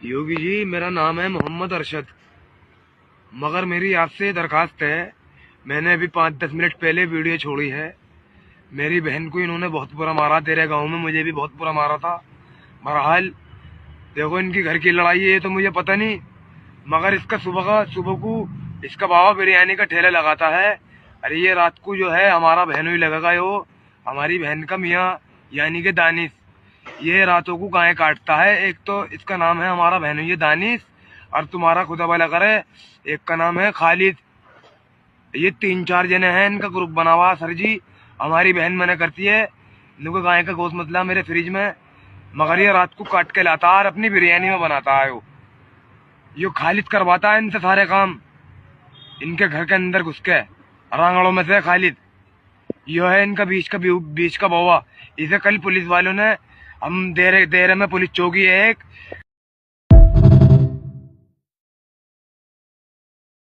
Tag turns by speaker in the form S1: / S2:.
S1: योगी जी, मेरा नाम है मोहम्मद अरशद। मगर मेरी आपसे दरखास्त है, मैंने अभी 5-10 मिनट पहले वीडियो छोड़ी है। मेरी बहन को इन्होंने बहुत बुरा मारा, तेरे गांव में मुझे भी बहुत बुरा मारा था। बहरहाल देखो, इनकी घर की लड़ाई है ये तो मुझे पता नहीं, मगर इसका सुबह को इसका बाबा बिरयानी का ठेला लगाता है। अरे ये रात को जो है हमारा बहनों ही लगेगा, यो हमारी बहन का मियाँ यानी कि दानिश, ये रातों को गाय काटता है। एक तो इसका नाम है हमारा बहनों ये दानिश, और तुम्हारा खुदा भला करे एक का नाम है खालिद। ये 3-4 जने हैं, इनका ग्रुप बना हुआ। सर जी, हमारी बहन मना करती है, इनको गाय का गोश्त मतला मेरे फ्रिज में, मगर ये रात को काट के लाता है और अपनी बिरयानी में बनाता है। यो खालिद करवाता है इनसे सारे काम, इनके घर के अंदर घुस के रांगड़ों में से खालिद। यो है इनका बीच का बउआ। इसे कल पुलिस वालों ने, हम देरे में पुलिस चौकी है एक,